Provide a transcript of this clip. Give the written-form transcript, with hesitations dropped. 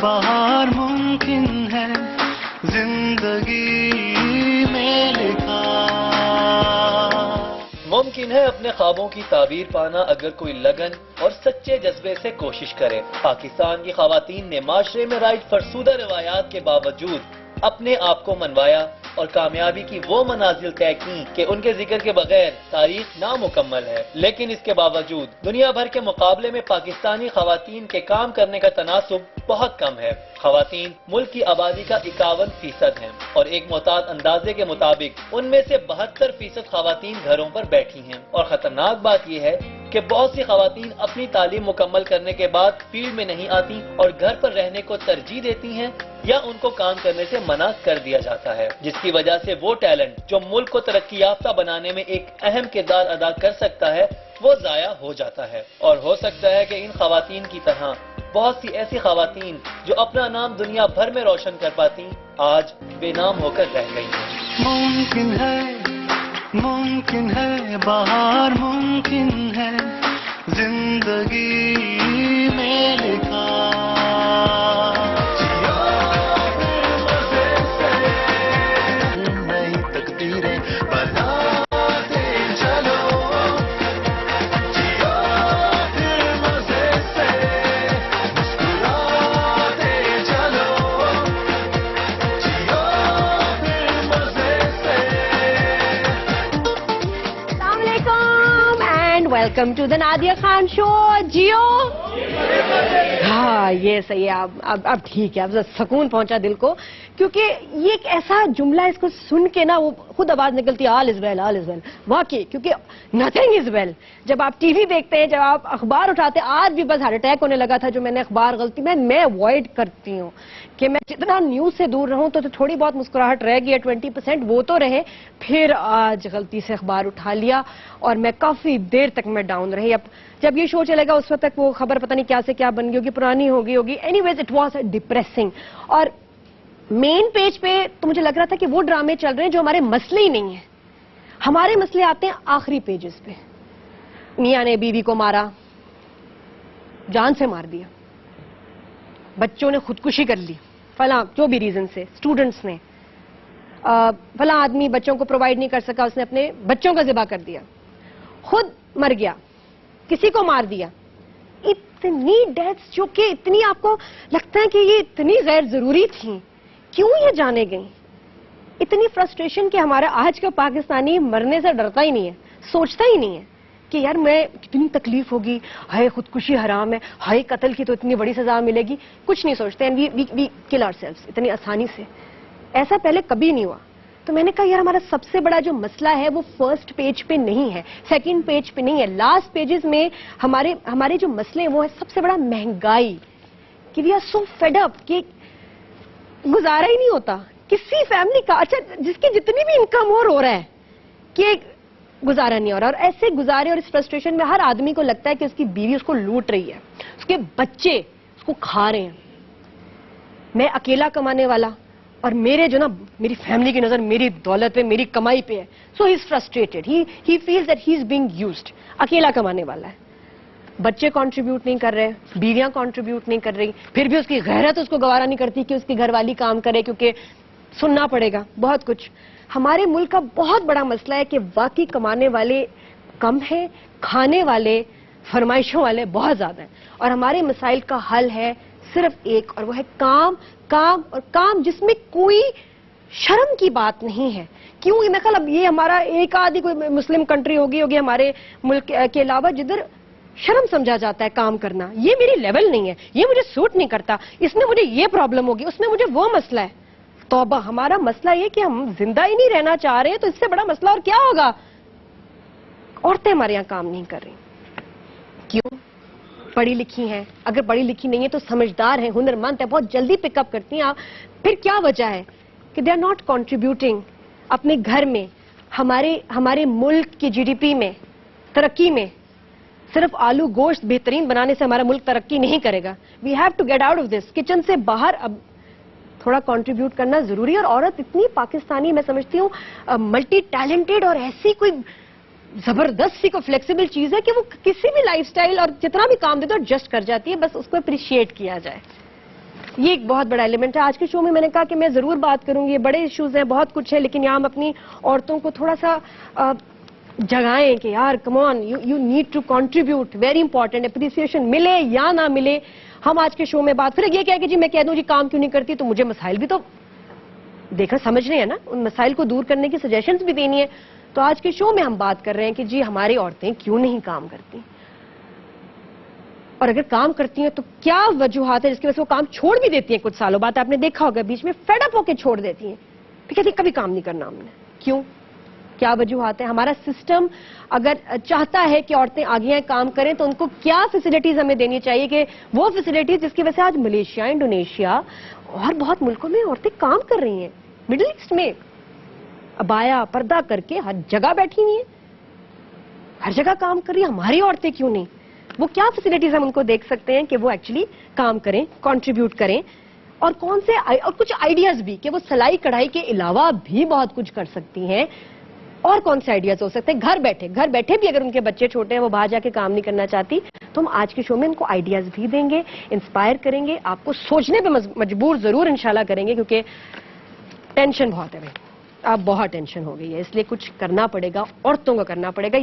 बाहर मुमकिन है जिंदगी में लिखा। मुमकिन है अपने ख्वाबों की ताबीर पाना अगर कोई लगन और सच्चे जज्बे से कोशिश करे। पाकिस्तान की खवातीन ने माशरे में राइज फरसूदा रवायात के बावजूद अपने आप को मनवाया और कामयाबी की वो मनाजिल तय की कि उनके जिक्र के बगैर तारीख नामुकम्मल है। लेकिन इसके बावजूद दुनिया भर के मुकाबले में पाकिस्तानी खवातीन के काम करने का तनासुब बहुत कम है। खवातीन मुल्क की आबादी का 51% हैं और एक मोहतात अंदाजे के मुताबिक उनमें से 72% खवातीन घरों पर बैठी हैं। और खतरनाक बात यह है कि बहुत सी खवातीन अपनी तालीम मुकम्मल करने के बाद फील्ड में नहीं आती और घर पर रहने को तरजीह देती हैं या उनको काम करने से मना कर दिया जाता है, जिसकी वजह से वो टैलेंट जो मुल्क को तरक्की याफ्ता बनाने में एक अहम किरदार अदा कर सकता है वो जाया हो जाता है। और हो सकता है कि इन खवातीन की तरह बहुत सी ऐसी खवातीन जो अपना नाम दुनिया भर में रोशन कर पाती आज बेनाम होकर रह गई हैं। मुमकिन है बाहर मुमकिन है जिंदगी में लिखा। नई तकदीरें बनाते चलो, जियो फिर मजे से मुस्कुराते चलो, जियो फिर मजे से। Welcome to the Nadia Khan show. जियो, हाँ ये सही है। अब ठीक है, अब सुकून पहुंचा दिल को, क्योंकि ये एक ऐसा जुमला, इसको सुन के ना वो खुद आवाज निकलती है, all is well, all is well. वाकई, क्योंकि नथिंग इज वेल। जब आप टीवी देखते हैं, जब आप अखबार उठाते हैं, आज भी बस हार्ट अटैक होने लगा था जो मैंने अखबार गलती में मैं अवॉइड करती हूँ कि मैं जितना न्यूज से दूर रहूं तो थोड़ी बहुत मुस्कुराहट रह गई है, 20% वो तो रहे। फिर आज गलती से अखबार उठा लिया और मैं काफी देर तक मैं डाउन रही। अब जब ये शो चलेगा उस वक्त तक वो खबर पता नहीं क्या से क्या बन गई होगी, पुरानी हो गई होगी। Anyways it was depressing. और मेन पेज पे तो मुझे लग रहा था कि वो ड्रामे चल रहे हैं जो हमारे मसले ही नहीं है। हमारे मसले आते हैं आखिरी पेजेस पे। मियां ने बीवी को मारा, जान से मार दिया, बच्चों ने खुदकुशी कर ली, फला जो भी रीजन से, स्टूडेंट्स ने, फला आदमी बच्चों को प्रोवाइड नहीं कर सका, उसने अपने बच्चों का ज़िबा कर दिया, खुद मर गया, किसी को मार दिया। इतनी डेथ्स जो कि इतनी आपको लगता है कि ये इतनी गैर जरूरी थी, क्यों ये जाने गई? इतनी फ्रस्ट्रेशन कि हमारा आज का पाकिस्तानी मरने से डरता ही नहीं है, सोचता ही नहीं है कि यार मैं कितनी तकलीफ होगी, हाय खुदकुशी हराम है, हाय कत्ल की तो इतनी बड़ी सजा मिलेगी, कुछ नहीं सोचते। एंड वी किल आवरसेल्व्स इतनी आसानी से। ऐसा पहले कभी नहीं हुआ। तो मैंने कहा यार हमारा सबसे बड़ा जो मसला है वो फर्स्ट पेज पे नहीं है, सेकंड पेज पे नहीं है, लास्ट पेजेस में हमारे जो मसले हैं वो है सबसे बड़ा महंगाई। कि we are so fed up कि गुजारा ही नहीं होता किसी फैमिली का। अच्छा, जिसकी जितनी भी इनकम हो रहा है कि गुजारा नहीं हो रहा। और ऐसे गुजारे और इस फ्रस्ट्रेशन में हर आदमी को लगता है कि उसकी बीवी उसको लूट रही है, उसके बच्चे उसको खा रहे हैं, मैं अकेला कमाने वाला और मेरे जो ना मेरी फैमिली की नजर मेरी दौलत पे, मेरी कमाई पे है। So he is frustrated, he feels that he is being used. अकेला कमाने वाला है, बच्चे कंट्रीब्यूट नहीं कर रहे, बीवियां कंट्रीब्यूट नहीं कर रही, फिर भी उसकी गैरत उसको गवारा नहीं करती कि उसकी घरवाली काम करे, क्योंकि सुनना पड़ेगा बहुत कुछ। हमारे मुल्क का बहुत बड़ा मसला है कि वाकई कमाने वाले कम हैं, खाने वाले फरमाइशों वाले बहुत ज्यादा हैं। और हमारे मसाइल का हल है सिर्फ एक, और वो है काम, काम और काम, जिसमें कोई शर्म की बात नहीं है। क्यों? मैं ख्याल अब ये हमारा एक आधी कोई मुस्लिम कंट्री होगी हमारे मुल्क के अलावा जिधर शर्म समझा जाता है काम करना। ये मेरी लेवल नहीं है, ये मुझे सूट नहीं करता, इसमें मुझे ये प्रॉब्लम होगी, उसमें मुझे वो मसला है। तौबा, हमारा मसला ये कि हम जिंदा ही नहीं रहना चाह रहे हैं, तो इससे बड़ा मसला और क्या होगा? औरतें हमारे यहाँ काम नहीं कर रही, क्यों? पढ़ी लिखी हैं, अगर पढ़ी लिखी नहीं है तो समझदार है, हुनरमंद है, बहुत जल्दी पिकअप करती हैं। फिर क्या वजह है कि दे आर नॉट कंट्रीब्यूटिंग अपने घर में, हमारे मुल्क की जीडीपी में, तरक्की में। सिर्फ आलू गोश्त बेहतरीन बनाने से हमारा मुल्क तरक्की नहीं करेगा। We have to get out of this. Kitchen से बाहर अब थोड़ा कंट्रीब्यूट करना जरूरी है। और औरत इतनी पाकिस्तानी मैं समझती हूँ मल्टी टैलेंटेड और ऐसी कोई जबरदस्त सी को फ्लेक्सिबल चीज है कि वो किसी भी लाइफस्टाइल और जितना भी काम दे तो एडजस्ट कर जाती है, बस उसको अप्रिशिएट किया जाए। یہ ایک بہت بڑا ایلیمنٹ ہے. آج کے شو میں میں نے کہا کہ میں ضرور بات کروں گی, یہ بڑے ایشوز ہیں, بہت کچھ ہے, لیکن یہاں ہم اپنی عورتوں کو تھوڑا سا جگائیں کہ یار come on, you need to contribute, very important. Appreciation ملے یا نہ ملے, ہم آج کے شو میں بات کریں. یہ کیا کہ جی میں کہہ دوں جی کام کیوں نہیں کرتی, تو مجھے مسائل بھی تو دیکھنا سمجھنے ہیں نا, ان مسائل کو دور کرنے کی سجیشنز بھی دینی ہے. تو آج کے شو میں ہم بات کر رہے ہیں کہ جی ہماری عورتیں کیوں نہیں کام کرتی, اور اگر کام کرتی ہیں تو کیا وجوہات ہیں جس کی وجہ سے وہ کام چھوڑ بھی دیتی ہیں. کچھ سالوں بعد آپ نے دیکھا ہوگا بیچ میں فیڈ اپ ہو کے چھوڑ دیتی ہیں, پھر کہتی ہیں کبھی کام نہیں کرنا ہم نے. کیوں, کیا وجوہات ہیں؟ ہمارا سسٹم اگر چاہتا ہے کہ عورتیں آگے آئیں کام کریں تو ان کو کیا فیسلٹیز ہمیں دینی چاہیے کہ وہ فیسلٹیز جس کی وجہ سے آج ملیشیا, انڈونیشیا اور بہت ملکوں میں عورتیں کام کر رہی ہیں. مڈل ایسٹ میں عبایا پردہ کر کے ہر جگہ بیٹھی ہوئی ہیں, ہر جگہ کام کر رہی ہیں. ہماری عورتیں کیوں نہیں؟ وہ کیا فیسلٹیز ہم ان کو دیکھ سکتے ہیں کہ وہ ایکچولی کام کریں, کنٹریبیوٹ کریں, اور کون سے اور کچھ آئیڈیاز بھی کہ وہ سلائی کڑھائی کے علاوہ بھی بہت کچھ کر سکتی ہیں. اور کون سے آئیڈیاز ہو سکتے ہیں گھر بیٹھے بھی اگر ان کے بچے چھوٹے ہیں, وہ باہر جا کے کام نہیں کرنا چاہتی, تو ہم آج کے شو میں ان کو آئیڈیاز بھی دیں گے, انسپائر کریں گے, آپ کو سوچنے پہ مجبور ضرور انشاءاللہ کریں گے, کیونکہ ٹینشن بہت ہے بھائی, اب بہت ٹینشن ہو گئی ہے, اس لیے کچھ کرنا پڑے گا, عورتوں کو کرنا پڑے گا.